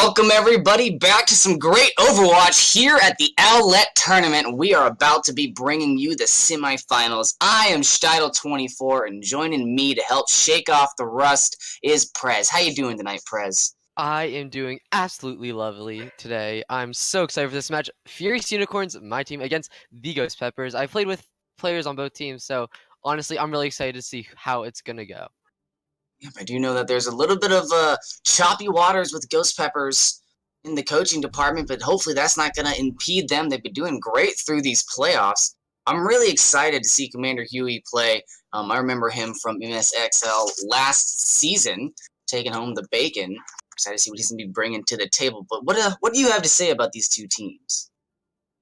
Welcome everybody back to some great Overwatch here at the Owlet tournament. We are about to be bringing you the semifinals. I am Schtitle24, and joining me to help shake off the rust is Prez. How you doing tonight, Prez? I am doing absolutely lovely today. I'm so excited for this match. Furious Unicorns, my team, against the Ghost Peppers. I played with players on both teams, so honestly, I'm really excited to see how it's gonna go. Yep, I do know that there's a little bit of choppy waters with Ghost Peppers in the coaching department, but hopefully that's not going to impede them. They've been doing great through these playoffs. I'm really excited to see Commander Huey play. I remember him from MSXL last season, taking home the bacon. Excited to see what he's going to be bringing to the table. But what do you have to say about these two teams?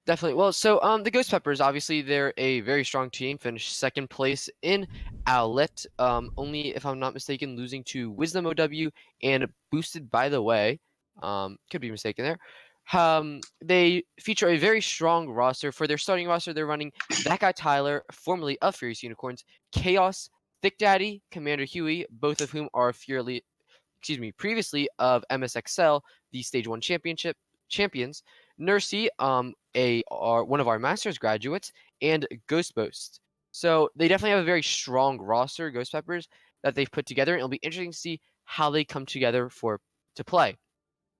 Definitely. Well, so the Ghost Peppers, obviously, they're a very strong team. Finished second place in Owlet. Only, if I'm not mistaken, losing to Wisdom OW and Boosted by the Way. Could be mistaken there. They feature a very strong roster. For their starting roster, they're running that guy Tyler, formerly of Furious Unicorns, Chaos, Thick Daddy, Commander Huey, both of whom are previously of MSXL, the Stage 1 Championship champions, Nursey, one of our Masters graduates, and Ghost Boast. So they definitely have a very strong roster, Ghost Peppers, that they've put together, and it'll be interesting to see how they come together to play.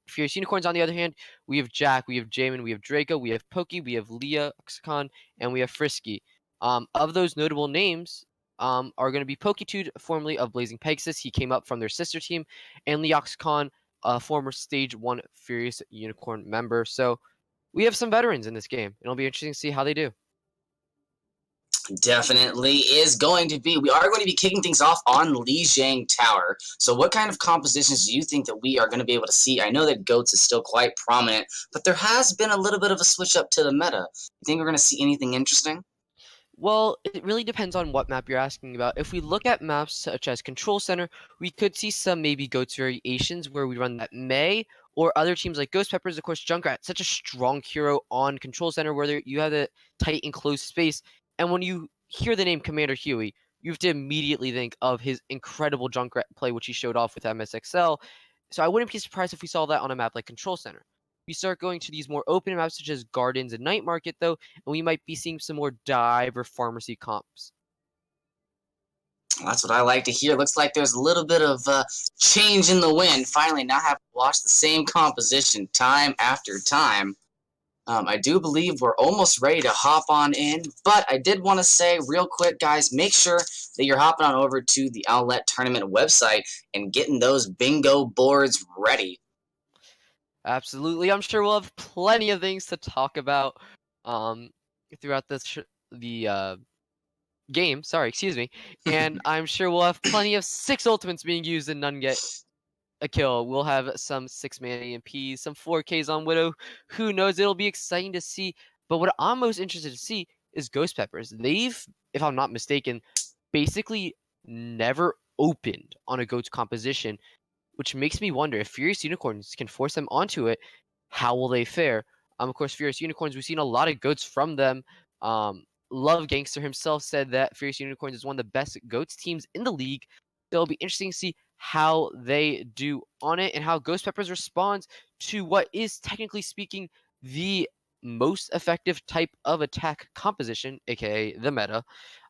Furious Unicorns, on the other hand, we have Jack, we have Jamin, we have Draco, we have Pokey, we have Lijiang, and we have Frisky. Of those notable names, are going to be Pokitude, formerly of Blazing Pegasus. He came up from their sister team, and Lijiang, a former Stage 1 Furious Unicorn member. So we have some veterans in this game. It'll be interesting to see how they do. Definitely is going to be. We are going to be kicking things off on Lijiang Tower. So what kind of compositions do you think that we are going to be able to see? I know that Goats is still quite prominent, but there has been a little bit of a switch up to the meta. You think we're going to see anything interesting? Well, it really depends on what map you're asking about. If we look at maps such as Control Center, we could see some maybe Goats variations where we run that May, or other teams like Ghost Peppers, of course, Junkrat, such a strong hero on Control Center where you have a tight and close space. And when you hear the name Commander Huey, you have to immediately think of his incredible Junkrat play, which he showed off with MSXL. So I wouldn't be surprised if we saw that on a map like Control Center. We start going to these more open maps such as Gardens and Night Market, though, and we might be seeing some more dive or pharmacy comps. That's what I like to hear. Looks like there's a little bit of change in the wind. Finally, not having to watch the same composition time after time. I do believe we're almost ready to hop on in, but I did want to say real quick, guys, make sure that you're hopping on over to the Owlet Tournament website and getting those bingo boards ready. Absolutely. I'm sure we'll have plenty of things to talk about throughout the game. Sorry, excuse me. And I'm sure we'll have plenty of 6 ultimates being used and none get a kill. We'll have some 6-man EMPs, some 4Ks on Widow. Who knows? It'll be exciting to see. But what I'm most interested to see is Ghost Peppers. They've, if I'm not mistaken, basically never opened on a Goats composition, which makes me wonder if Furious Unicorns can force them onto it, how will they fare? Of course, Furious Unicorns, we've seen a lot of Goats from them. Love Gangster himself said that Furious Unicorns is one of the best Goats teams in the league. It'll be interesting to see how they do on it and how Ghost Peppers responds to what is, technically speaking, the most effective type of attack composition, aka the meta.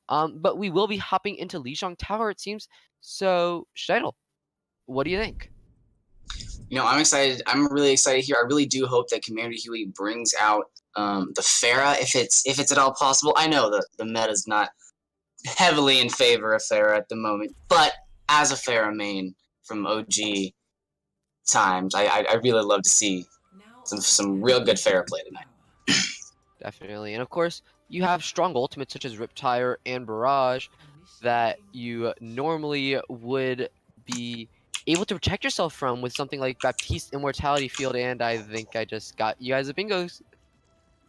But we will be hopping into Lijiang Tower, it seems. So, Schtitle, what do you think? I'm excited. I'm really excited here. I really do hope that Commander Huey brings out the Pharah if it's at all possible. I know the meta's not heavily in favor of Pharah at the moment, but as a Pharah main from OG times, I really love to see some real good Pharah play tonight. Definitely. And of course, you have strong ultimates such as Riptire and Barrage that you normally would be able to protect yourself from with something like Baptiste Immortality Field, and I think I just got you guys a bingos.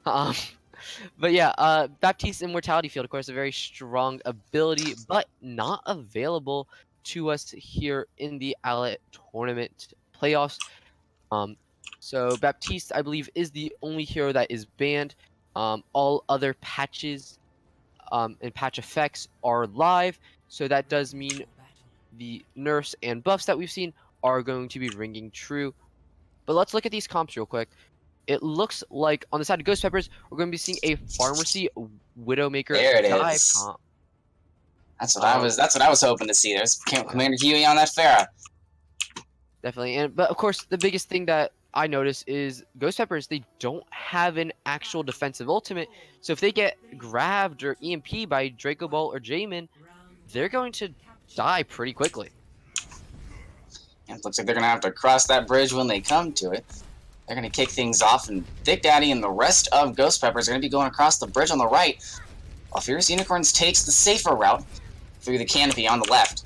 But yeah, Baptiste Immortality Field, of course, a very strong ability, but not available to us here in the Owlet tournament playoffs. So Baptiste, I believe, is the only hero that is banned. All other patches and patch effects are live, so that does mean the nerfs and buffs that we've seen are going to be ringing true. But let's look at these comps real quick. It looks like on the side of Ghost Peppers, we're going to be seeing a Pharmacy Widowmaker There it dive is. comp. That's what I was hoping to see. There's Commander Huey on that Pharah. Definitely, but of course, the biggest thing that I notice is Ghost Peppers, they don't have an actual defensive ultimate. So if they get grabbed or EMP by Draco Ball or Jamin, they're going to die pretty quickly. And it looks like they're going to have to cross that bridge when they come to it. They're going to kick things off, and Thick Daddy and the rest of Ghost Peppers are going to be going across the bridge on the right, while Furious Unicorns takes the safer route through the canopy on the left.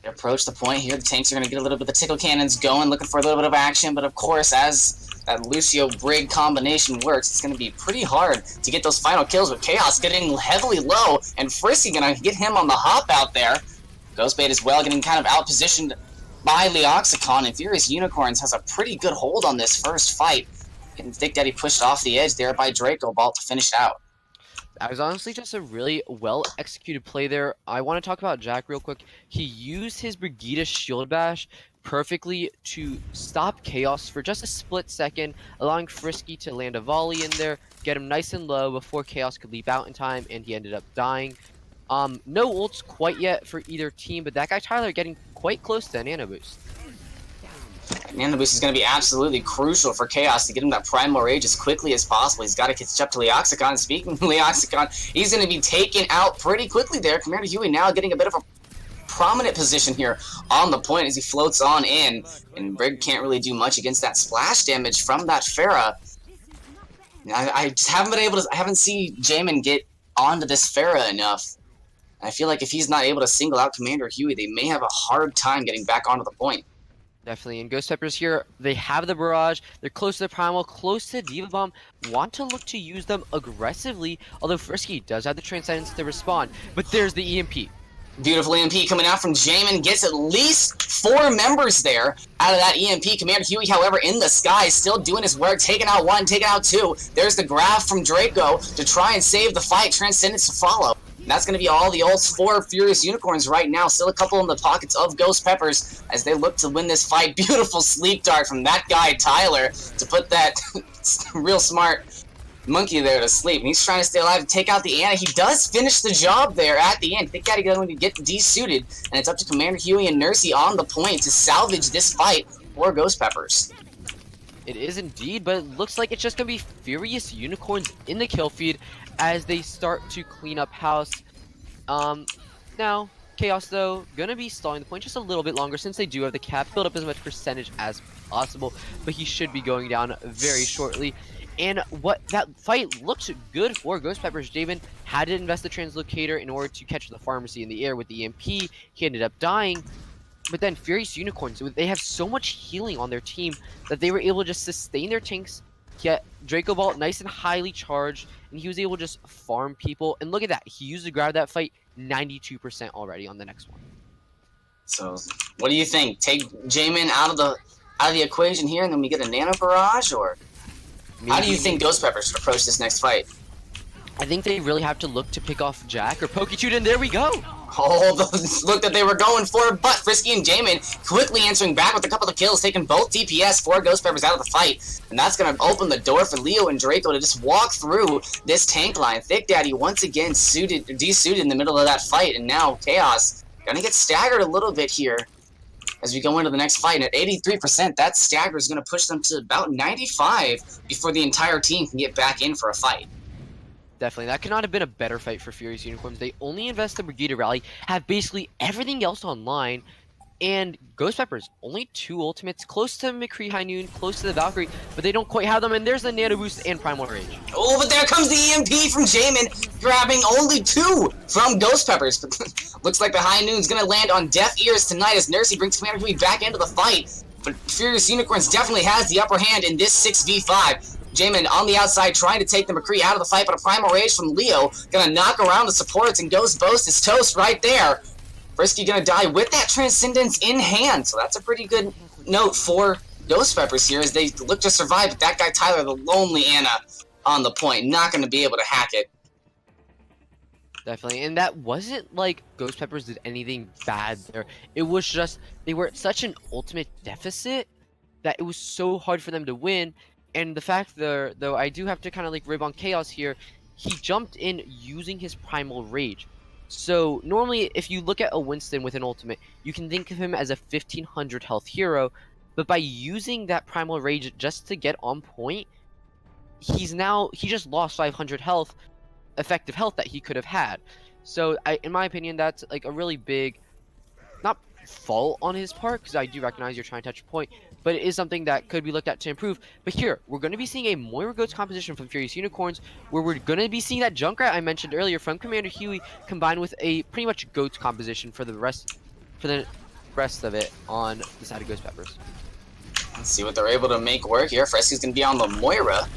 They approach the point here. The tanks are going to get a little bit of the tickle cannons going, looking for a little bit of action, but of course, as that Lucio-Brig combination works, it's going to be pretty hard to get those final kills with Chaos getting heavily low, and Frisky going to get him on the hop out there. Ghostbait as well, getting kind of out-positioned by Leoxicon, and Furious Unicorns has a pretty good hold on this first fight. Getting Thick Daddy pushed off the edge there by Draco Ball to finish it out. That was honestly just a really well-executed play there. I want to talk about Jack real quick. He used his Brigida Shield Bash perfectly to stop Chaos for just a split second, allowing Frisky to land a volley in there, get him nice and low before Chaos could leap out in time, and he ended up dying. No ults quite yet for either team, but that guy Tyler getting quite close to a Nano Boost. Nano Boost is going to be absolutely crucial for Chaos to get him that Primal Rage as quickly as possible. He's got to catch up to Leoxicon. Speaking of Leoxicon, he's going to be taken out pretty quickly there. Commander Huey now getting a bit of a prominent position here on the point as he floats on in, and Brig can't really do much against that splash damage from that Pharah. I just haven't been able to. I haven't seen Jamin get onto this Pharah enough. I feel like if he's not able to single out Commander Huey, they may have a hard time getting back onto the point. Definitely, and Ghost Peppers here, they have the Barrage, they're close to the Primal, close to Diva Bomb, want to look to use them aggressively, although Frisky does have the Transcendence to respond, but there's the EMP. Beautiful EMP coming out from Jamin, gets at least 4 members there out of that EMP. Commander Huey, however, in the sky, still doing his work, taking out 1, taking out 2. There's the grab from Draco to try and save the fight, Transcendence to follow. And that's going to be all the ults for Furious Unicorns right now. Still a couple in the pockets of Ghost Peppers as they look to win this fight. Beautiful sleep dart from that guy, Tyler, to put that real smart monkey there to sleep. And he's trying to stay alive to take out the Ana. He does finish the job there at the end. Thick Daddy going to get desuited, and it's up to Commander Huey and Nursey on the point to salvage this fight for Ghost Peppers. It is indeed, but it looks like it's just going to be Furious Unicorns in the kill feed as they start to clean up house. Now, Chaos, though, going to be stalling the point just a little bit longer since they do have the cap. Build up as much percentage as possible, but he should be going down very shortly. And what that fight looked good for Ghost Peppers. Jamin had to invest the Translocator in order to catch the Pharmacy in the air with the EMP. He ended up dying. But then Furious Unicorns, they have so much healing on their team that they were able to just sustain their tanks, get Draco Ball nice and highly charged, and he was able to just farm people. And look at that, he used to grab that fight 92% already on the next one. So, what do you think? Take Jamin out of the equation here, and then we get a Nano Barrage, or maybe, how do you think Ghost Peppers should approach this next fight? I think they really have to look to pick off Jack or Pokechute, and there we go. Oh, the look that they were going for, but Frisky and Jamin quickly answering back with a couple of kills, taking both DPS for Ghost Peppers out of the fight. And that's going to open the door for Leo and Draco to just walk through this tank line. Thick Daddy once again desuited in the middle of that fight, and now Chaos going to get staggered a little bit here as we go into the next fight. And at 83%, that stagger is going to push them to about 95 before the entire team can get back in for a fight. Definitely. That could not have been a better fight for Furious Unicorns. They only invest the Brigida Rally, have basically everything else online, and Ghost Peppers, only 2 ultimates, close to McCree High Noon, close to the Valkyrie, but they don't quite have them, and there's the Nano Boost and Primal Rage. Oh, but there comes the EMP from Jamin, grabbing only 2 from Ghost Peppers. Looks like the High Noon's going to land on deaf ears tonight as Nursey brings Commander Huey back into the fight, but Furious Unicorns definitely has the upper hand in this 6v5. Jamin on the outside trying to take the McCree out of the fight, but a Primal Rage from Leo gonna knock around the supports, and Ghost Boast is toast right there. Frisky gonna die with that Transcendence in hand, so that's a pretty good note for Ghost Peppers here as they look to survive, but that guy Tyler, the lonely Ana, on the point, not gonna be able to hack it. Definitely, and that wasn't like Ghost Peppers did anything bad there. It was just they were at such an ultimate deficit that it was so hard for them to win. And the fact there, though, I do have to kind of like rib on Chaos here. He jumped in using his Primal Rage. So normally, if you look at a Winston with an ultimate, you can think of him as a 1500 health hero. But by using that Primal Rage just to get on point, he just lost 500 health, effective health that he could have had. So in my opinion, that's like a really big, not fault on his part, because I do recognize you're trying to touch a point, but it is something that could be looked at to improve. But here, we're going to be seeing a Moira Goats composition from Furious Unicorns, where we're going to be seeing that Junkrat I mentioned earlier from Commander Huey combined with a pretty much Goats composition for the rest of it on the side of Ghost Peppers. Let's see what they're able to make work here. Fresky's going to be on the Moira.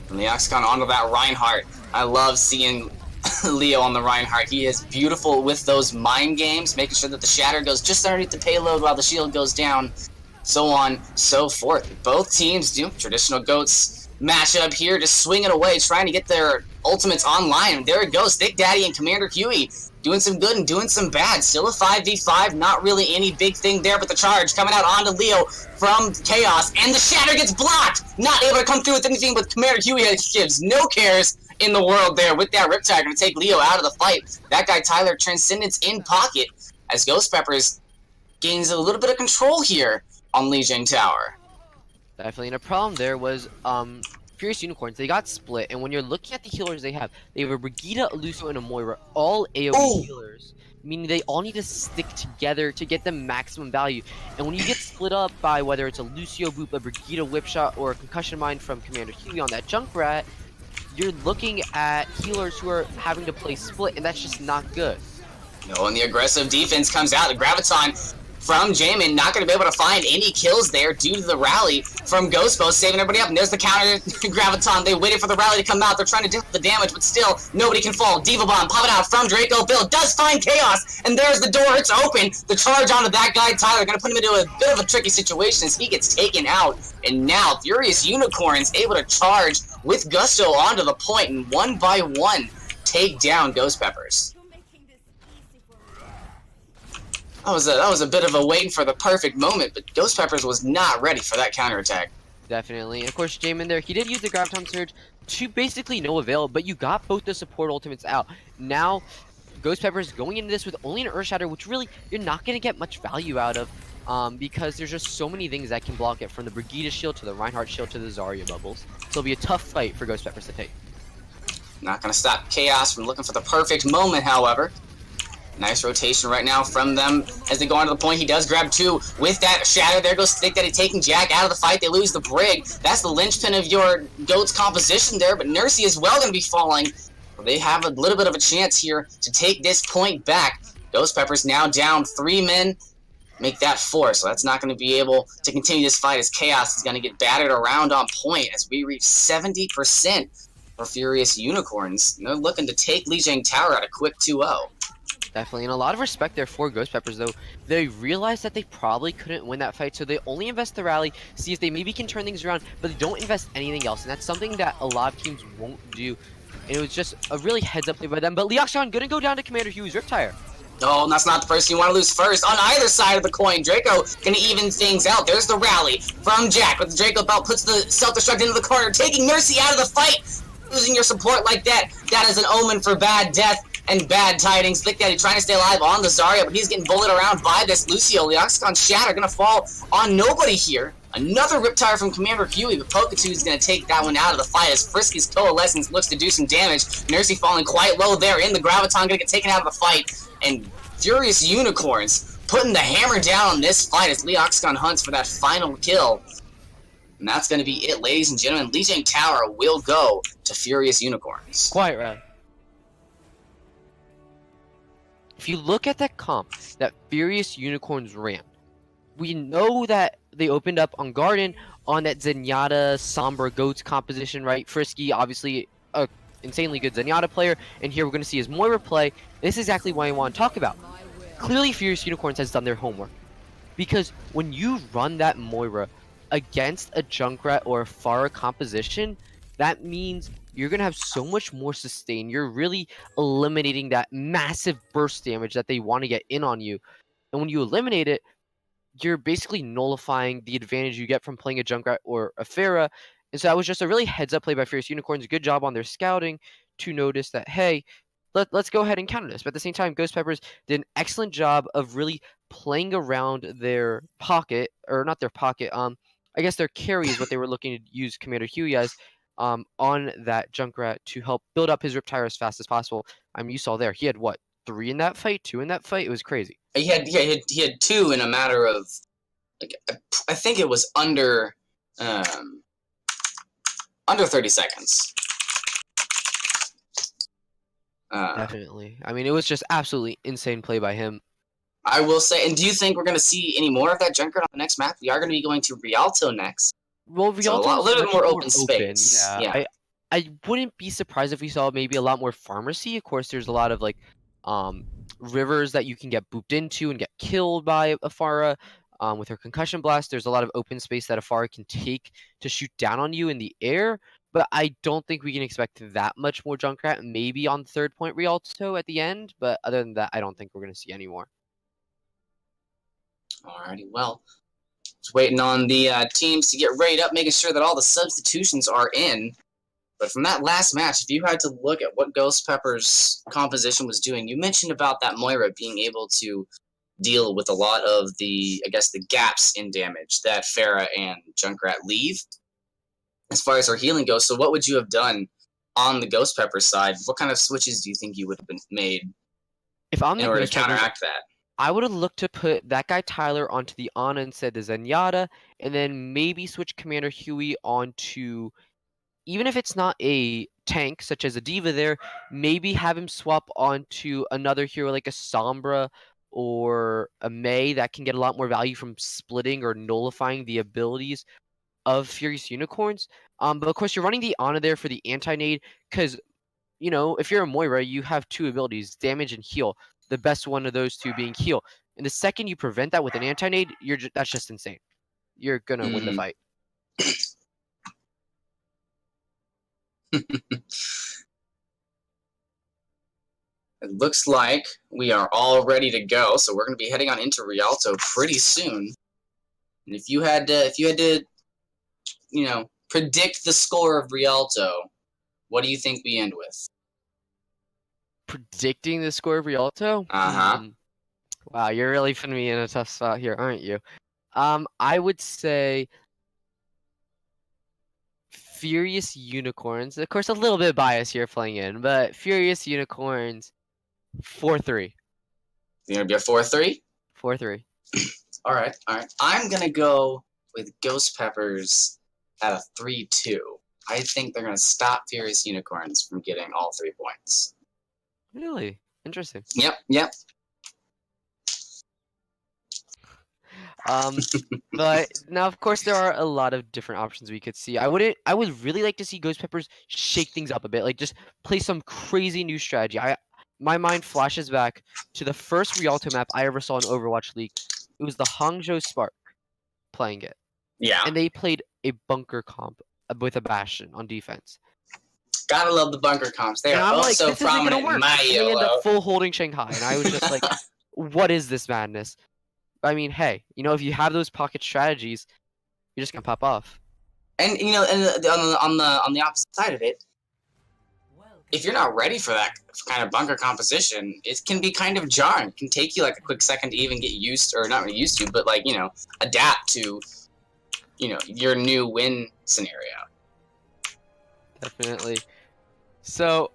And the Oxcon onto that Reinhardt. I love seeing Leo on the Reinhardt. He is beautiful with those mind games, making sure that the shatter goes just underneath the payload while the shield goes down, so on, so forth. Both teams do traditional Goats matchup here, just swinging away, trying to get their ultimates online. There it goes, Thick Daddy and Commander Huey doing some good and doing some bad. Still a 5v5, not really any big thing there, but the charge coming out onto Leo from Chaos, and the shatter gets blocked! Not able to come through with anything, but Commander Huey gives no cares in the world there with that Riptide, going to take Leo out of the fight. That guy Tyler Transcendence in pocket as Ghost Peppers gains a little bit of control here on Lijiang Tower. Definitely, and a problem there was Furious Unicorns. They got split, and when you're looking at the healers they have a Brigitte, a Lucio, and a Moira, all AoE healers, meaning they all need to stick together to get the maximum value. And when you get split up by whether it's a Lucio Boop, a Brigitte Whip Shot, or a Concussion Mine from Commander Huey on that Junkrat, you're looking at healers who are having to play split, and that's just not good. No, and the aggressive defense comes out. The Graviton from Jamin, not going to be able to find any kills there due to the rally from Ghostbo, saving everybody up. And there's the counter Graviton. They waited for the rally to come out. They're trying to do the damage, but still, nobody can fall. Diva Bomb popping out from Draco. Bill does find Chaos, and there's the door. It's open. The charge onto that guy, Tyler, going to put him into a bit of a tricky situation as he gets taken out. And now, Furious Unicorns able to charge with gusto onto the point, and one by one, take down Ghost Peppers. That was a bit of a waiting for the perfect moment, but Ghost Peppers was not ready for that counterattack. Definitely. And of course, Jamin there, he did use the Graviton Surge to basically no avail, but you got both the support ultimates out. Now, Ghost Peppers going into this with only an Earth Shatter, which really you're not going to get much value out of, because there's just so many things that can block it, from the Brigitte shield to the Reinhardt shield to the Zarya bubbles. So it'll be a tough fight for Ghost Peppers to take. Not going to stop Chaos from looking for the perfect moment, however. Nice rotation right now from them as they go onto the point. He does grab two with that shatter. There goes Thick Daddy taking Jack out of the fight. They lose the Brig. That's the linchpin of your Goats composition there, but Nursey is well going to be falling. They have a little bit of a chance here to take this point back. Ghost Peppers now down 3 men. Make that 4, so that's not going to be able to continue this fight as Chaos is going to get battered around on point as we reach 70% for Furious Unicorns. And they're looking to take Lijiang Tower at a quick 2-0. Definitely, and a lot of respect there for Ghost Peppers, though. They realized that they probably couldn't win that fight, so they only invest the rally, see if they maybe can turn things around, but they don't invest anything else, and that's something that a lot of teams won't do. And it was just a really heads-up play by them, but Lijiang gonna go down to Commander Huey's Riptire. Oh, that's not the person you want to lose first. On either side of the coin, Draco gonna even things out. There's the rally from Jack, but the Draco belt puts the self-destruct into the corner, taking Mercy out of the fight. Losing your support like that, that is an omen for bad death and bad tidings. Thick Daddy trying to stay alive on the Zarya, but he's getting bullied around by this Lucio. The Oxcon Shatter gonna fall on nobody here. Another Riptire from Commander Huey, but Poketoo is gonna take that one out of the fight as Frisky's Coalescence looks to do some damage. Nursey falling quite low there in the Graviton, gonna get taken out of the fight. And Furious Unicorns putting the hammer down on this fight as Leoxcon hunts for that final kill. And that's going to be it, ladies and gentlemen. Lijiang Tower will go to Furious Unicorns. Quite right. If you look at that comp that Furious Unicorns ran, we know that they opened up on Garden on that Zenyatta Sombra Goats composition, right? Frisky, obviously a insanely good Zenyatta player, and here we're going to see his Moira play. This is exactly what I want to talk about. Clearly, Furious Unicorns has done their homework, because when you run that Moira against a Junkrat or a Pharah composition, that means you're going to have so much more sustain. You're really eliminating that massive burst damage that they want to get in on you. And when you eliminate it, you're basically nullifying the advantage you get from playing a Junkrat or a Pharah. And so that was just a really heads-up play by Fierce Unicorns. Good job on their scouting to notice that, hey, let's go ahead and counter this. But at the same time, Ghost Peppers did an excellent job of really playing around their pocket, or not their pocket, I guess their carry is what they were looking to use Commander Huey as, on that Junkrat to help build up his Riptire as fast as possible. You saw there, he had what, 3 in that fight, 2 in that fight? It was crazy. He had 2 in a matter of, like, I think it was under 30 seconds. Definitely. I mean, it was just absolutely insane play by him. I will say, and do you think we're going to see any more of that Junkrat on the next map? We are going to be going to Rialto next. Well, Rialto so a little bit more open space. Yeah. I wouldn't be surprised if we saw maybe a lot more pharmacy. Of course, there's a lot of like rivers that you can get booped into and get killed by Afara. With her concussion blast, there's a lot of open space that Afara can take to shoot down on you in the air. But I don't think we can expect that much more Junkrat. Maybe on 3rd point Rialto at the end. But other than that, I don't think we're going to see any more. Alrighty, well, just waiting on the teams to get ready up, making sure that all the substitutions are in. But from that last match, if you had to look at what Ghost Pepper's composition was doing, you mentioned about that Moira being able to deal with a lot of the, I guess, the gaps in damage that Pharah and Junkrat leave as far as her healing goes. So what would you have done on the Ghost Pepper side? What kind of switches do you think you would have been made in order to counteract that? I would have looked to put that guy Tyler onto the Ana instead of Zenyatta, and then maybe switch Commander Huey onto, even if it's not a tank such as a Diva there, maybe have him swap onto another hero like a Sombra or a Mei that can get a lot more value from splitting or nullifying the abilities of Furious Unicorns. But of course, you're running the Ana there for the anti-nade because, you know, if you're a Moira, you have 2 abilities, damage and heal. The best one of those 2 being heal. And the second you prevent that with an anti-nade, that's just insane. You're gonna win the fight. It looks like we are all ready to go, so we're going to be heading on into Rialto pretty soon. And if you had to, you know, predict the score of Rialto, what do you think we end with? Predicting the score of Rialto? Wow, you're really putting me in a tough spot here, aren't you? I would say Furious Unicorns. Of course, a little bit biased here playing in, but Furious Unicorns 4-3. You're going to be a 4-3? 4-3. All right. I'm going to go with Ghost Peppers at a 3-2. I think they're going to stop Furious Unicorns from getting all 3 points. Really? Interesting. Yep. But now, of course, there are a lot of different options we could see. I would really like to see Ghost Peppers shake things up a bit, like just play some crazy new strategy. My mind flashes back to the first Rialto map I ever saw in Overwatch League. It was the Hangzhou Spark playing it. Yeah. And they played a bunker comp with a Bastion on defense. Gotta love the bunker comps. They are also prominent in my and they end up full holding Shanghai, and I was just like, what is this madness? I mean, hey, you know, if you have those pocket strategies, you're just gonna pop off. And you know, and on the opposite side of it, if you're not ready for that kind of bunker composition, it can be kind of jarring. It can take you like a quick second to even get used, or not really used to, but like, you know, adapt to, you know, your new win scenario. Definitely. So,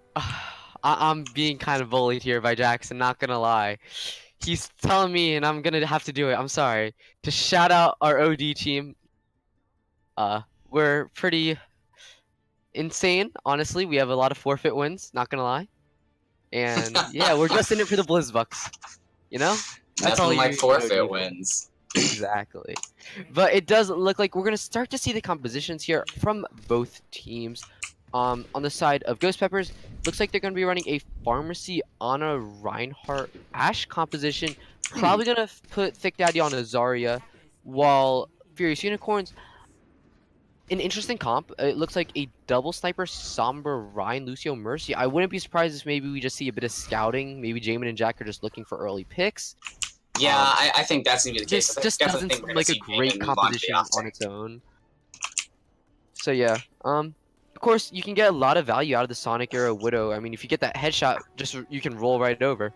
I'm being kind of bullied here by Jackson, not gonna lie. He's telling me, and I'm gonna have to do it, I'm sorry, to shout out our OD team. We're pretty insane, honestly. We have a lot of forfeit wins, not gonna lie. And yeah, we're just in it for the Blizzbucks. You know? That's all like forfeit wins. Exactly. But it does look like we're gonna start to see the compositions here from both teams. On the side of Ghost Peppers, looks like they're going to be running a Pharmacy Ana Reinhardt Ashe composition. Probably going to put Thick Daddy on a Zarya, while Furious Unicorns, an interesting comp. It looks like a double sniper Sombra Ryan Lucio Mercy. I wouldn't be surprised if maybe we just see a bit of scouting. Maybe Jamin and Jack are just looking for early picks. Yeah, I think that's gonna be the case. This just I doesn't definitely think seem we're like a gonna see great Jamin move on to the composition off on tank. its own. So yeah, of course you can get a lot of value out of the Sonic era Widow. I mean, if you get that headshot, just you can roll right over.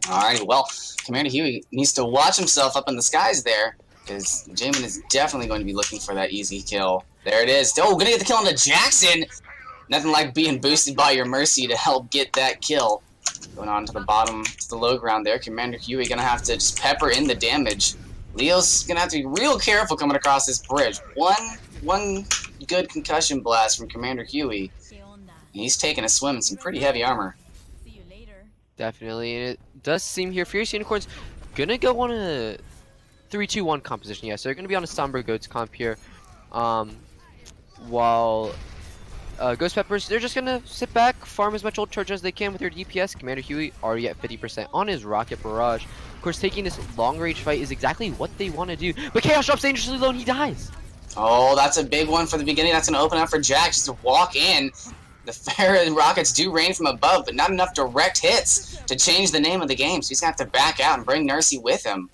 Alrighty, well, Commander Huey needs to watch himself up in the skies there, because Jamin is definitely going to be looking for that easy kill. There it is. Oh, gonna get the kill on the Jackson! Nothing like being boosted by your Mercy to help get that kill. Going on to the bottom, to the low ground there. Commander Huey gonna have to just pepper in the damage. Leo's gonna have to be real careful coming across this bridge. One good concussion blast from Commander Huey. And he's taking a swim in some pretty heavy armor. Definitely, and it does seem here Fierce Unicorns gonna go on a 3-2-1 composition. Yes, they're gonna be on a Somber Goats comp here. While Ghost Peppers, they're just gonna sit back, farm as much ult charge as they can with their DPS. Commander Huey already at 50% on his Rocket Barrage. Of course, taking this long range fight is exactly what they want to do. But Chaos drops dangerously low and he dies. Oh, that's a big one for the beginning. That's gonna open up for Jack just to walk in. The Farah rockets do rain from above, but not enough direct hits to change the name of the game. So he's gonna have to back out and bring Nursey with him.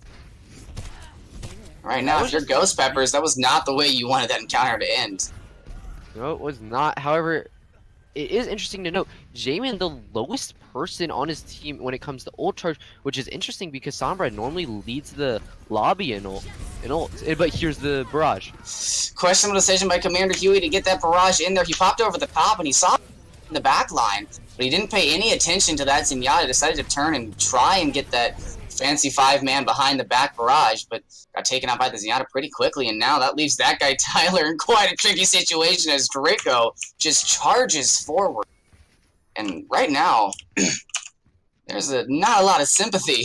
Right now, if you're Ghost Peppers, that was not the way you wanted that encounter to end. No, it was not. However, it is interesting to note, Jamin, the lowest person on his team when it comes to ult charge, which is interesting because Sombra normally leads the lobby in ult. But here's the barrage. Questionable decision by Commander Huey to get that barrage in there. He popped over the top and he saw in the back line, but he didn't pay any attention to that Zenyatta. Decided to turn and try and get that fancy 5-man behind the back barrage, but got taken out by the Zenyatta pretty quickly, and now that leaves that guy Tyler in quite a tricky situation as Draco just charges forward. And right now, there's not a lot of sympathy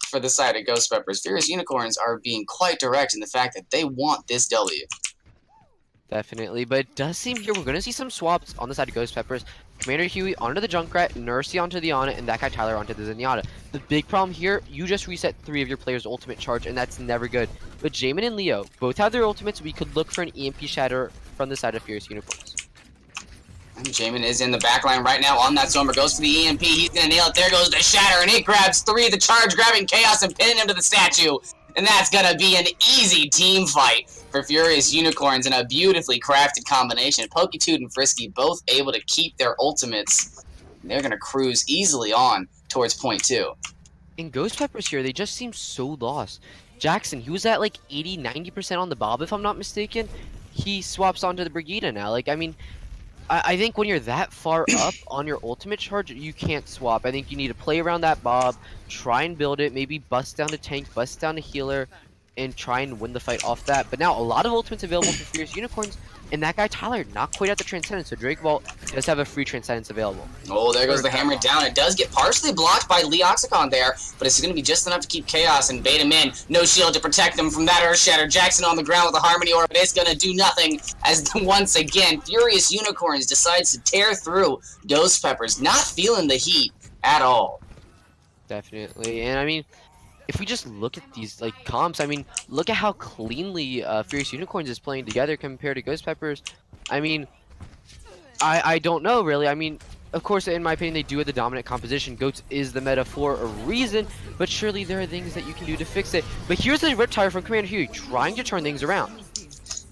for the side of Ghost Peppers. Furious Unicorns are being quite direct in the fact that they want this W. Definitely, but it does seem here we're going to see some swaps on the side of Ghost Peppers. Commander Huey onto the Junkrat, Nursey onto the Owlet, and that guy Tyler onto the Zenyatta. The big problem here, you just reset 3 of your players' ultimate charge, and that's never good. But Jamin and Leo both have their ultimates. We could look for an EMP Shatter from the side of Fierce Unicorns. And Jamin is in the back line right now on that Somber. Goes for the EMP. He's going to nail it. There goes the Shatter, and it grabs 3 of the charge, grabbing Chaos and pinning him to the statue. And that's going to be an easy team fight for Furious Unicorns in a beautifully crafted combination. Pokitude and Frisky both able to keep their ultimates. They're going to cruise easily on towards point 2. In Ghost Peppers here, they just seem so lost. Jackson, he was at like 80-90% on the Bob, if I'm not mistaken. He swaps onto the Brigida now. Like, I mean, I think when you're that far up on your ultimate charge, you can't swap. I think you need to play around that Bob, try and build it, maybe bust down the tank, bust down the healer, and try and win the fight off that. But now a lot of ultimates available for Fierce Unicorns, and that guy Tyler not quite at the Transcendence, so Drake Vault does have a free Transcendence available. Oh, there goes the hammer down. It does get partially blocked by Leoxicon there, but it's going to be just enough to keep Chaos and bait him in. No shield to protect him from that Earth Shatter. Jackson on the ground with a Harmony Orb, but it's going to do nothing as once again, Furious Unicorns decides to tear through Ghost Peppers, not feeling the heat at all. Definitely, and I mean, if we just look at these like comps, I mean, look at how cleanly Fierce Unicorns is playing together compared to Ghost Peppers. I mean, I don't know really. I mean, of course, in my opinion, they do have the dominant composition. Goats is the meta for a reason, but surely there are things that you can do to fix it. But here's the Riptire from Commander Huey trying to turn things around.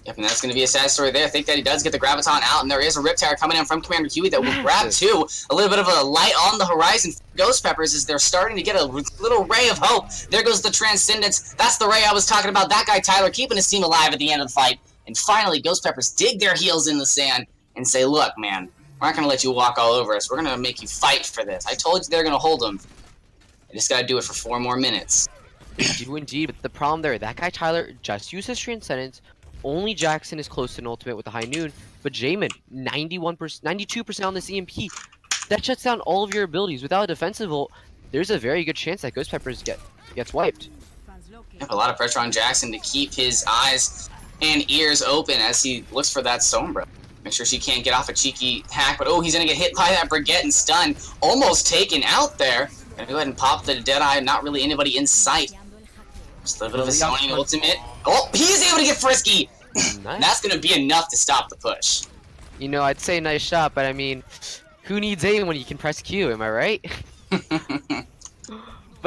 Yep, and that's going to be a sad story there. I think that he does get the Graviton out, and there is a Riptire coming in from Commander Huey that will grab 2. A little bit of a light on the horizon for Ghost Peppers as they're starting to get a little ray of hope. There goes the Transcendence. That's the ray I was talking about. That guy Tyler keeping his team alive at the end of the fight. And finally, Ghost Peppers dig their heels in the sand and say, look, man, we're not going to let you walk all over us. We're going to make you fight for this. I told you they're going to hold them. They just got to do it for 4 more minutes. They do indeed, but the problem there, that guy Tyler just used his Transcendence. Only Jackson is close to an ultimate with the High Noon, but Jamin, 92% on this EMP. That shuts down all of your abilities. Without a defensive ult, there's a very good chance that Ghost Peppers gets wiped. Have a lot of pressure on Jackson to keep his eyes and ears open as he looks for that Sombra. Make sure she can't get off a cheeky hack, but oh, he's going to get hit by that Brigitte and stunned. Almost taken out there. Gonna go ahead and pop the Deadeye, not really anybody in sight. Just a little bit of a zoning ultimate. Oh, he's able to get Frisky! Nice. That's going to be enough to stop the push. You know, I'd say nice shot, but I mean, who needs aim when you can press Q, am I right?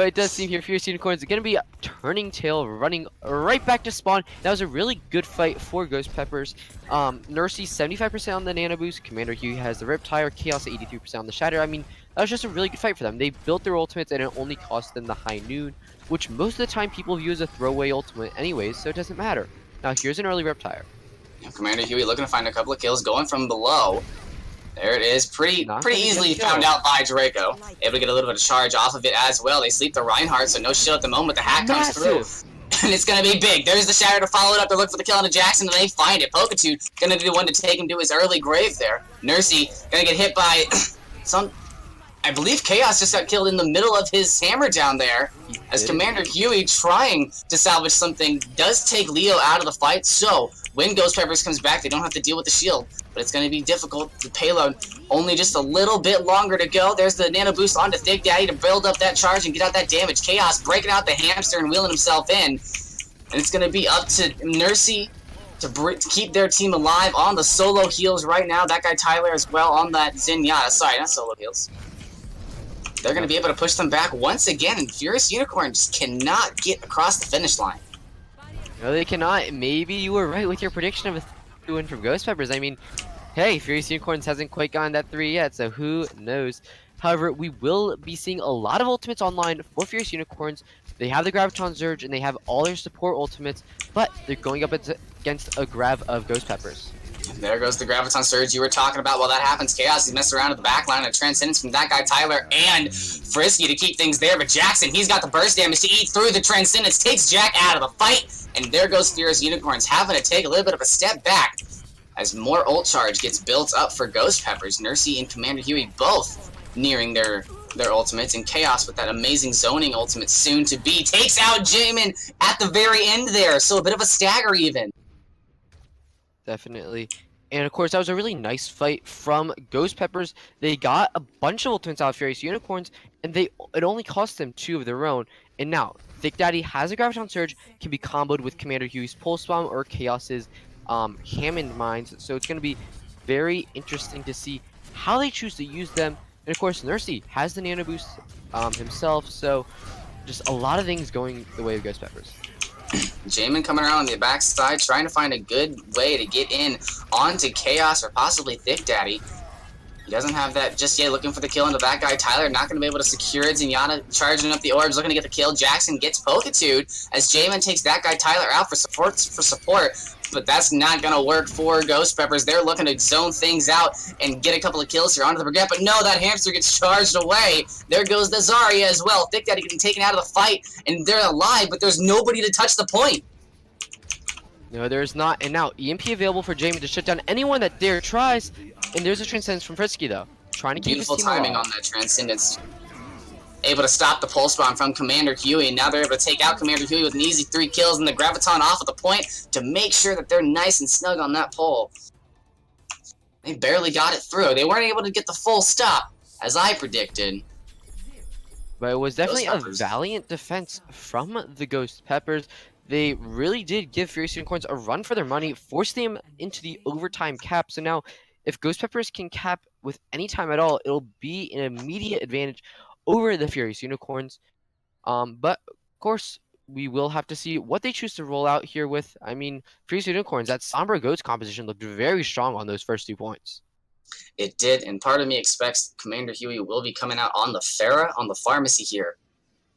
But it does seem here Furious Unicorns are going to be turning tail, running right back to spawn. That was a really good fight for Ghost Peppers. Nursey 75% on the Nano Boost. Commander Hugh has the Riptire. Chaos 83% on the Shatter. I mean, that was just a really good fight for them. They built their ultimates and it only cost them the High Noon, which most of the time people view as a throwaway ultimate anyways, so it doesn't matter. Now here's an early Riptire. Commander Huey looking to find a couple of kills, going from below. There it is, pretty easily found out by Draco. Able to get a little bit of charge off of it as well. They sleep the Reinhardt, so no shield at the moment. The hack comes through. And it's going to be big. There's the Shatter to follow it up. They're looking for the kill on the Jackson, and they find it. Pokitude going to be the one to take him to his early grave there. Nursey going to get hit by some... I believe Chaos just got killed in the middle of his hammer down there. As Commander Huey, trying to salvage something, does take Leo out of the fight. So, when Ghost Peppers comes back, they don't have to deal with the shield. But it's going to be difficult. The payload, only just a little bit longer to go. There's the Nano Boost onto Thick Daddy to build up that charge and get out that damage. Chaos breaking out the hamster and wheeling himself in. And it's going to be up to Nursey to keep their team alive on the solo heals right now. That guy Tyler as well on that Zenyatta. Sorry, not solo heals. They're going to be able to push them back once again, and Furious Unicorn just cannot get across the finish line. No, they cannot. Maybe you were right with your prediction of a win from Ghost Peppers. I mean, hey, Furious Unicorns hasn't quite gotten that 3 yet, so who knows. However, we will be seeing a lot of ultimates online for Furious Unicorns. They have the Graviton Surge, and they have all their support ultimates, but they're going up against a Grav of Ghost Peppers. There goes the Graviton Surge you were talking about. While that happens, Chaos is messing around with the backline of Transcendence from that guy Tyler and Frisky to keep things there. But Jackson, he's got the burst damage to eat through the Transcendence, takes Jack out of the fight. And there goes Furious Unicorns, having to take a little bit of a step back as more ult charge gets built up for Ghost Peppers. Nursey and Commander Huey both nearing their ultimates, and Chaos with that amazing zoning ultimate soon to be takes out Jamin at the very end there. So a bit of a stagger even. Definitely. And of course, that was a really nice fight from Ghost Peppers. They got a bunch of ultimates out of Furious Unicorns, and it only cost them 2 of their own. And now, Thick Daddy has a Graviton Surge, can be comboed with Commander Huey's Pulse Bomb or Chaos's Hammond Mines. So it's going to be very interesting to see how they choose to use them. And of course, Nursey has the Nano Boost himself, so just a lot of things going the way of Ghost Peppers. Jamin coming around on the backside, trying to find a good way to get in onto Chaos or possibly Thick Daddy. He doesn't have that just yet, looking for the kill into that guy. Tyler not going to be able to secure it. Zenyatta charging up the orbs, looking to get the kill. Jackson gets Pokitude as Jamin takes that guy Tyler out for support. But that's not going to work for Ghost Peppers. They're looking to zone things out and get a couple of kills here onto the Brigade. But no, that hamster gets charged away. There goes the Zarya as well. Thick Daddy getting taken out of the fight, and they're alive, but there's nobody to touch the point. No, there's not. And now, EMP available for Jamie to shut down anyone that dare tries. And there's a Transcendence from Frisky, though. Trying to keep his team Beautiful timing on that Transcendence. Able to stop the Pulse Bomb from Commander Huey, and now they're able to take out Commander Huey with an easy 3 kills and the Graviton off at the point to make sure that they're nice and snug on that pole. They barely got it through. They weren't able to get the full stop, as I predicted. But it was definitely a valiant defense from the Ghost Peppers. They really did give Furious Unicorns a run for their money, forced them into the overtime cap. So now, if Ghost Peppers can cap with any time at all, it'll be an immediate advantage over the Furious Unicorns. But, of course, we will have to see what they choose to roll out here with. I mean, Furious Unicorns, that Sombra Goats composition looked very strong on those first 2 points. It did, and part of me expects Commander Huey will be coming out on the Pharah, on the Pharmacy here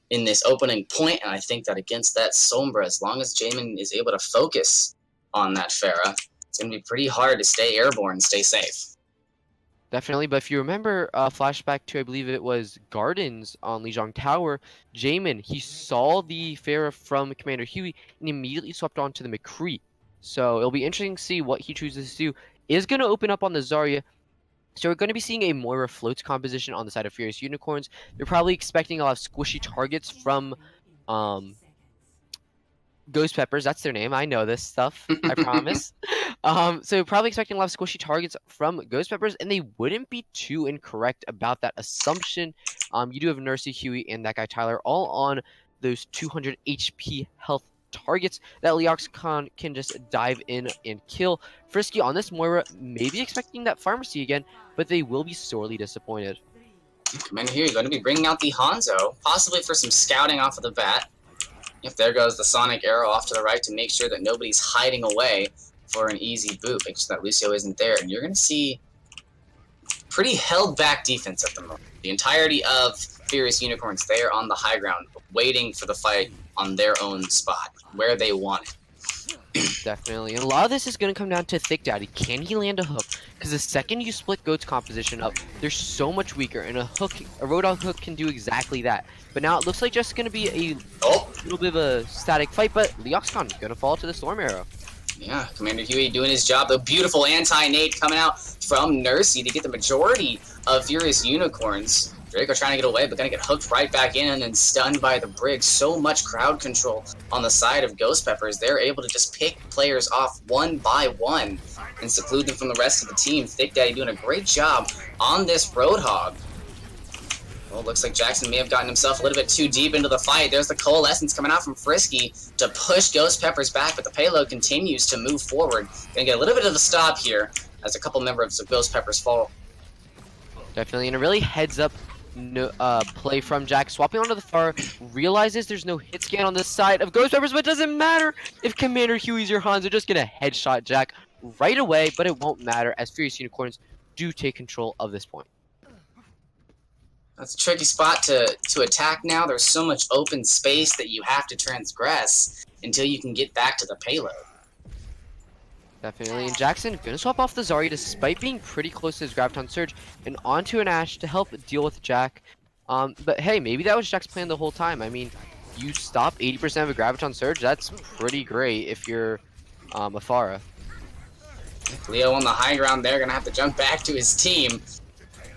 in this opening point, and I think that against that Sombra, as long as Jamin is able to focus on that Pharah, it's going to be pretty hard to stay airborne and stay safe. Definitely, but if you remember, flashback to, I believe it was Gardens on Lijiang Tower, Jamin, he saw the Pharah from Commander Huey and immediately swept on to the McCree. So it'll be interesting to see what he chooses to do. Is going to open up on the Zarya. So we're going to be seeing a Moira Floats composition on the side of Furious Unicorns. They're probably expecting a lot of squishy targets from Ghost Peppers. That's their name. I know this stuff. I promise. So probably expecting a lot of squishy targets from Ghost Peppers, and they wouldn't be too incorrect about that assumption. You do have Nursey, Huey, and that guy Tyler all on those 200 HP health targets that Leox can just dive in and kill. Frisky on this Moira may be expecting that Pharmacy again, but they will be sorely disappointed. Commander here, you're going to be bringing out the Hanzo, possibly for some scouting off of the bat. If there goes the Sonic Arrow off to the right to make sure that nobody's hiding away for an easy boot, make sure that Lucio isn't there. And you're going to see pretty held back defense at the moment. The entirety of Furious Unicorns, they are on the high ground, waiting for the fight on their own spot, where they want it. Definitely. And a lot of this is going to come down to Thick Daddy. Can he land a hook? Because the second you split Goat's composition up, they're so much weaker, and a Roadhog hook can do exactly that. But now it looks like just going to be a little bit of a static fight, but Lijiang going to fall to the Storm Arrow. Yeah, Commander Huey doing his job. The beautiful anti-nade coming out from Nursey to get the majority of Furious Unicorns. Draco trying to get away, but gonna get hooked right back in and then stunned by the Brig. So much crowd control on the side of Ghost Peppers. They're able to just pick players off one by one and seclude them from the rest of the team. Thick Daddy doing a great job on this Roadhog. Well, looks like Jackson may have gotten himself a little bit too deep into the fight. There's the Coalescence coming out from Frisky to push Ghost Peppers back, but the payload continues to move forward. Gonna get a little bit of a stop here as a couple members of Ghost Peppers fall. Definitely, and a really heads-up play from Jack, swapping onto the far, realizes there's no hit scan on this side of Ghost Peppers, but it doesn't matter if Commander Huey's or Hans are just gonna headshot Jack right away, but it won't matter as Furious Unicorns do take control of this point. That's a tricky spot to attack now. There's so much open space that you have to transgress until you can get back to the payload. Definitely, and Jackson gonna swap off the Zarya despite being pretty close to his Graviton Surge and onto an Ashe to help deal with Jack. But hey, maybe that was Jack's plan the whole time. I mean, you stop 80% of a Graviton Surge, that's pretty great if you're a Pharah. Leo on the high ground there, gonna have to jump back to his team.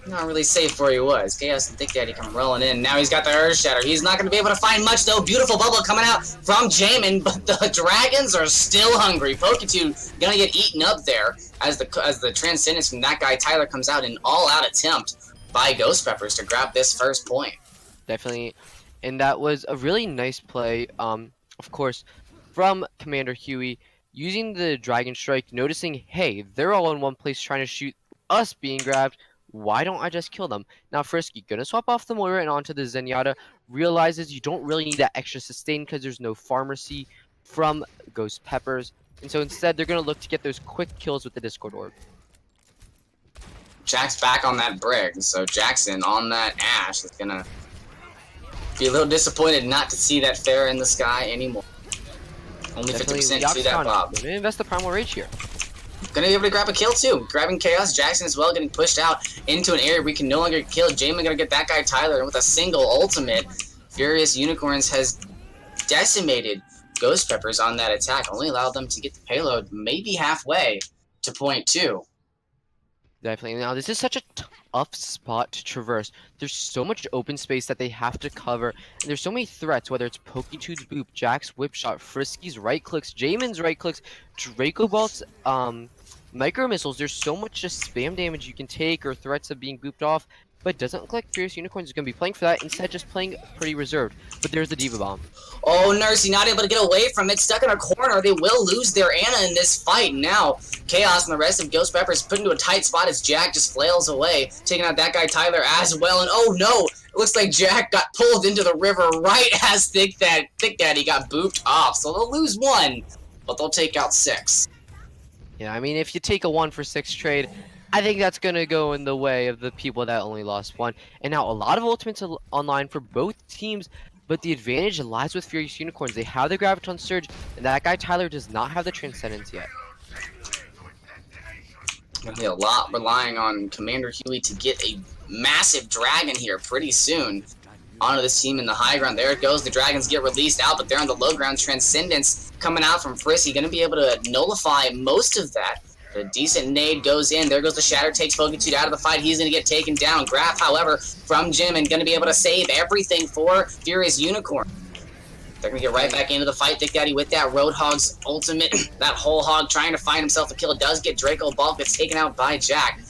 Not really safe where he was. Chaos and Thick Daddy come rolling in. Now he's got the Earth Shatter. He's not going to be able to find much, though. Beautiful bubble coming out from Jamin, but the Dragons are still hungry. Poketune going to get eaten up there as the Transcendence from that guy Tyler comes out in an all-out attempt by Ghost Peppers to grab this first point. Definitely, and that was a really nice play, of course, from Commander Huey, using the Dragon Strike, noticing, hey, they're all in one place trying to shoot us being grabbed. Why don't I just kill them? Now Frisky gonna swap off the Moira and onto the Zenyatta, realizes you don't really need that extra sustain because there's no pharmacy from Ghost Peppers, and so instead they're gonna look to get those quick kills with the Discord Orb. Jack's back on that Brig, so Jackson on that Ashe is gonna be a little disappointed not to see that Pharah in the sky anymore. Only 50% to see that Bob. Gonna invest the Primal Rage here. Gonna be able to grab a kill too. Grabbing Chaos. Jackson as well getting pushed out into an area we can no longer kill. Jamin gonna get that guy Tyler, and with a single ultimate, Furious Unicorns has decimated Ghost Peppers on that attack. Only allowed them to get the payload maybe halfway to point 2. Definitely. Now this is such a tough spot to traverse. There's so much open space that they have to cover, and there's so many threats, whether it's Poketude's Boop, Jack's Whip Shot, Frisky's right clicks, Jamin's right clicks, Draco Bolt's micro missiles. There's so much just spam damage you can take or threats of being booped off, but it doesn't look like Furious Unicorns is going to be playing for that, instead just playing pretty reserved. But there's the Diva Bomb. Oh, Nursey not able to get away from it, stuck in a corner. They will lose their Ana in this fight. Now, Chaos and the rest of Ghost Peppers put into a tight spot as Jack just flails away, taking out that guy Tyler as well. And oh no, it looks like Jack got pulled into the river right as Thick Daddy got booped off. So they'll lose 1, but they'll take out 6. Yeah, I mean, if you take a 1-for-6 trade, I think that's going to go in the way of the people that only lost 1. And now a lot of ultimates are online for both teams, but the advantage lies with Furious Unicorns. They have the Graviton Surge, and that guy Tyler does not have the Transcendence yet. Gonna be a lot relying on Commander Huey to get a massive dragon here pretty soon onto this team in the high ground. There it goes. The dragons get released out, but they're on the low ground. Transcendence coming out from Frisky. Going to be able to nullify most of that. A decent nade goes in. There goes the Shatter. Takes Poketude out of the fight. He's going to get taken down. Graph, however, from Jim, and going to be able to save everything for Furious Unicorn. They're going to get right back into the fight. Thick Daddy with that Roadhog's ultimate. That whole hog trying to find himself a kill. It does get Draco Bulk. Gets taken out by Jack.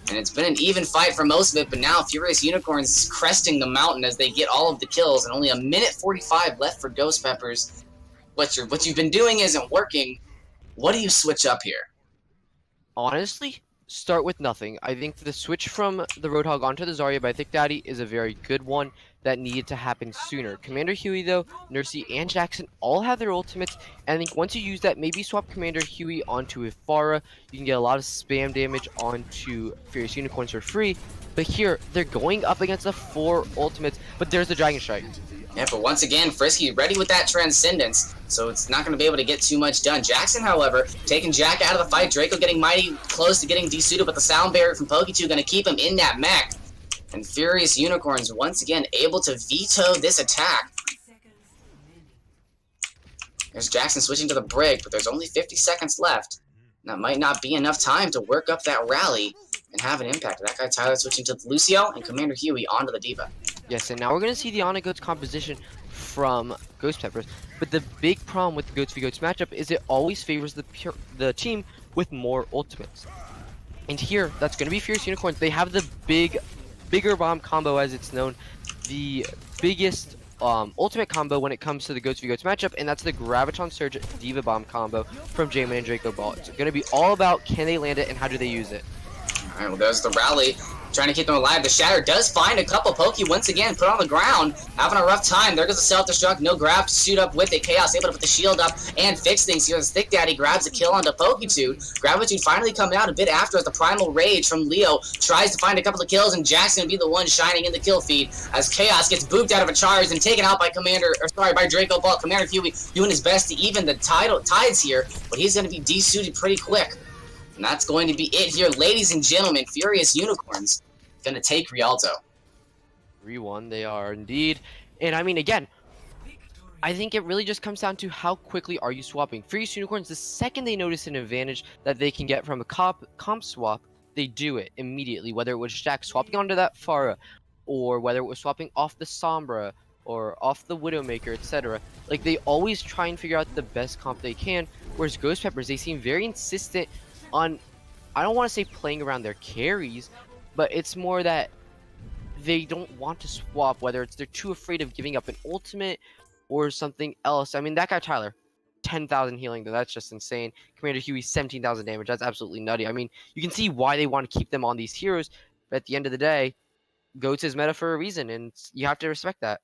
And it's been an even fight for most of it, but now Furious Unicorns cresting the mountain as they get all of the kills, and only 1:45 left for Ghost Peppers. What you've been doing isn't working. What do you switch up here? Honestly, start with nothing. I think the switch from the Roadhog onto the Zarya by Thick Daddy is a very good one that needed to happen sooner. Commander Huey, though, Nursey, and Jackson all have their ultimates, and I think once you use that, maybe swap Commander Huey onto Ifara. You can get a lot of spam damage onto Furious Unicorns for free. But here, they're going up against the 4 ultimates, but there's the Dragon Strike. Yeah, but once again, Frisky ready with that Transcendence, so it's not going to be able to get too much done. Jackson, however, taking Jack out of the fight. Draco getting mighty close to getting desuited, but the Sound Barrier from Pokey2 going to keep him in that mech. And Furious Unicorns, once again, able to veto this attack. There's Jackson switching to the Brig, but there's only 50 seconds left. And that might not be enough time to work up that rally and have an impact. That guy Tyler switching to Lucio and Commander Huey onto the Diva. Yes, and now we're going to see the Ana Goats composition from Ghost Peppers. But the big problem with the Goats v Goats matchup is it always favors the team with more ultimates. And here, that's going to be Furious Unicorns. They have the bigger bomb combo, as it's known. The biggest ultimate combo when it comes to the Goats v Goats matchup, and that's the Graviton Surge Diva Bomb combo from Jamin and Draco Ball. It's going to be all about can they land it and how do they use it. Alright, well there's the rally, trying to keep them alive. The Shatter does find a couple Pokey once again, put on the ground, having a rough time. There goes the self-destruct, no grab to suit up with it. Chaos able to put the shield up and fix things here as Thick Daddy grabs a kill onto Pokitude. Gravitude finally coming out a bit after as the Primal Rage from Leo tries to find a couple of kills, and Jackson would be the one shining in the kill feed as Chaos gets booped out of a charge and taken out by by Draco Ball. Commander Huey doing his best to even the tides here, but he's going to be desuited pretty quick. And that's going to be it here, ladies and gentlemen. Furious Unicorns going to take Rialto. 3-1, they are indeed. And I mean, again, I think it really just comes down to how quickly are you swapping. Furious Unicorns, the second they notice an advantage that they can get from a comp swap, they do it immediately. Whether it was Jack swapping onto that Pharah, or whether it was swapping off the Sombra, or off the Widowmaker, etc. Like, they always try and figure out the best comp they can. Whereas Ghost Peppers, they seem very insistent on, I don't want to say playing around their carries, but it's more that they don't want to swap, whether it's they're too afraid of giving up an ultimate or something else. I mean, that guy Tyler, 10,000 healing, though, that's just insane. Commander Huey, 17,000 damage, that's absolutely nutty. I mean, you can see why they want to keep them on these heroes, but at the end of the day, Goats is meta for a reason, and you have to respect that.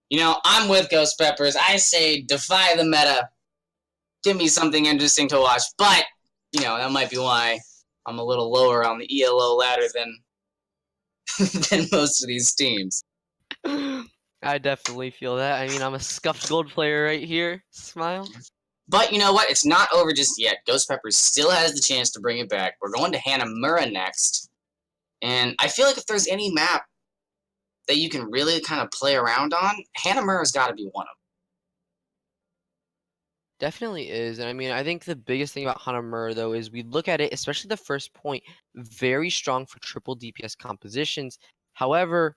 You know, I'm with Ghost Peppers. I say defy the meta. Give me something interesting to watch, but, you know, that might be why I'm a little lower on the ELO ladder than most of these teams. I definitely feel that. I mean, I'm a scuffed gold player right here. Smile. But you know what? It's not over just yet. Ghost Peppers still has the chance to bring it back. We're going to Hanamura next. And I feel like if there's any map that you can really kind of play around on, Hanamura's got to be one of them. Definitely is. And I mean, I think the biggest thing about Hanamura, though, is we look at it, especially the first point, very strong for triple DPS compositions. However,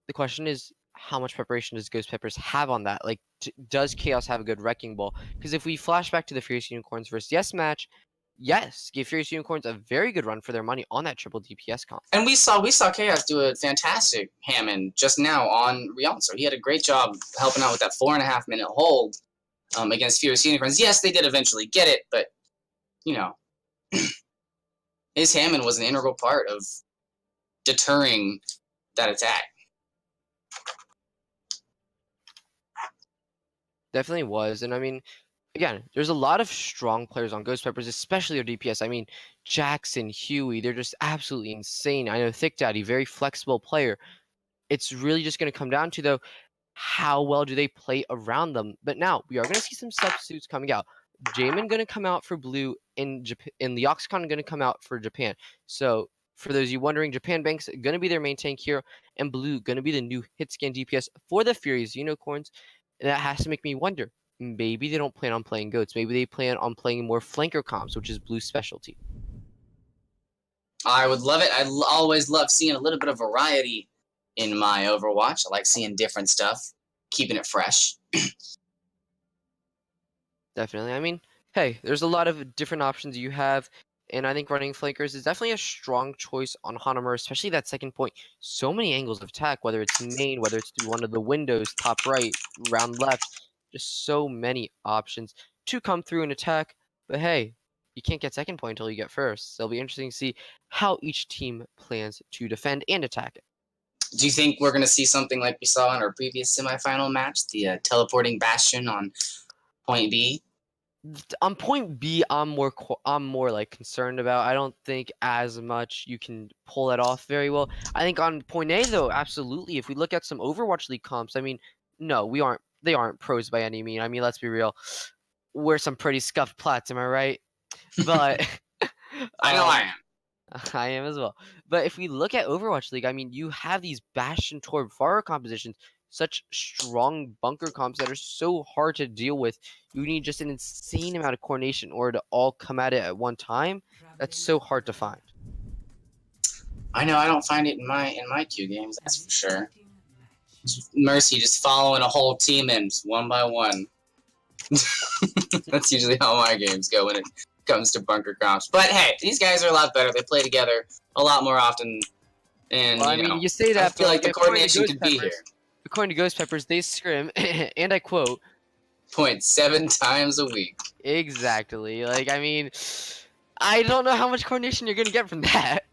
the question is, how much preparation does Ghost Peppers have on that? Like, does Chaos have a good Wrecking Ball? Because if we flash back to the Furious Unicorns versus Yes match, yes, give Furious Unicorns a very good run for their money on that triple DPS comp. And we saw Chaos do a fantastic Hammond just now on Rialto. He had a great job helping out with that 4.5 minute hold against Furious Unicorns. Yes, they did eventually get it, but, you know, his Hammond was an integral part of deterring that attack. Definitely was. And I mean, again, there's a lot of strong players on Ghost Peppers, especially their DPS. I mean, Jackson, Huey, they're just absolutely insane. I know Thick Daddy, very flexible player. It's really just going to come down to, though, how well do they play around them. But now, we are going to see some substitutes coming out. Jamin going to come out for Blue, and Lijiang going to come out for Japan. So, for those of you wondering, Japan Bank's going to be their main tank hero, and Blue going to be the new hit scan DPS for the Furious Unicorns. And that has to make me wonder, maybe they don't plan on playing Goats. Maybe they plan on playing more flanker comps, which is Blue's specialty. I would love it. I always love seeing a little bit of variety in my Overwatch. I like seeing different stuff, keeping it fresh. Definitely. I mean, hey, there's a lot of different options you have, and I think running flankers is definitely a strong choice on Hanamura, especially that second point. So many angles of attack, whether it's main, whether it's through one of the windows, top right, round left, just so many options to come through and attack. But hey, you can't get second point until you get first. So it'll be interesting to see how each team plans to defend and attack it. Do you think we're going to see something like we saw in our previous semifinal match, the teleporting Bastion on point B? On point B, I'm more like concerned about. I don't think as much you can pull that off very well. I think on point A though, absolutely. If we look at some Overwatch League comps, I mean, no, we aren't. They aren't pros by any mean. I mean, let's be real. We're some pretty scuffed plats, am I right? But I know I am. I am as well. But if we look at Overwatch League, I mean, you have these Bastion Torb Pharah compositions, such strong bunker comps that are so hard to deal with. You need just an insane amount of coordination in order to all come at it at one time. That's so hard to find. I know I don't find it in my Q games, that's for sure. Mercy just following a whole team in one by one. That's usually how my games go when it comes to bunker comps. But hey, these guys are a lot better. They play together a lot more often. And Well, I mean, you say that, I feel like the coordination could be here. According to Ghost Peppers, they scrim, and I quote, 0.7 times a week. Exactly. Like, I mean, I don't know how much coordination you're going to get from that.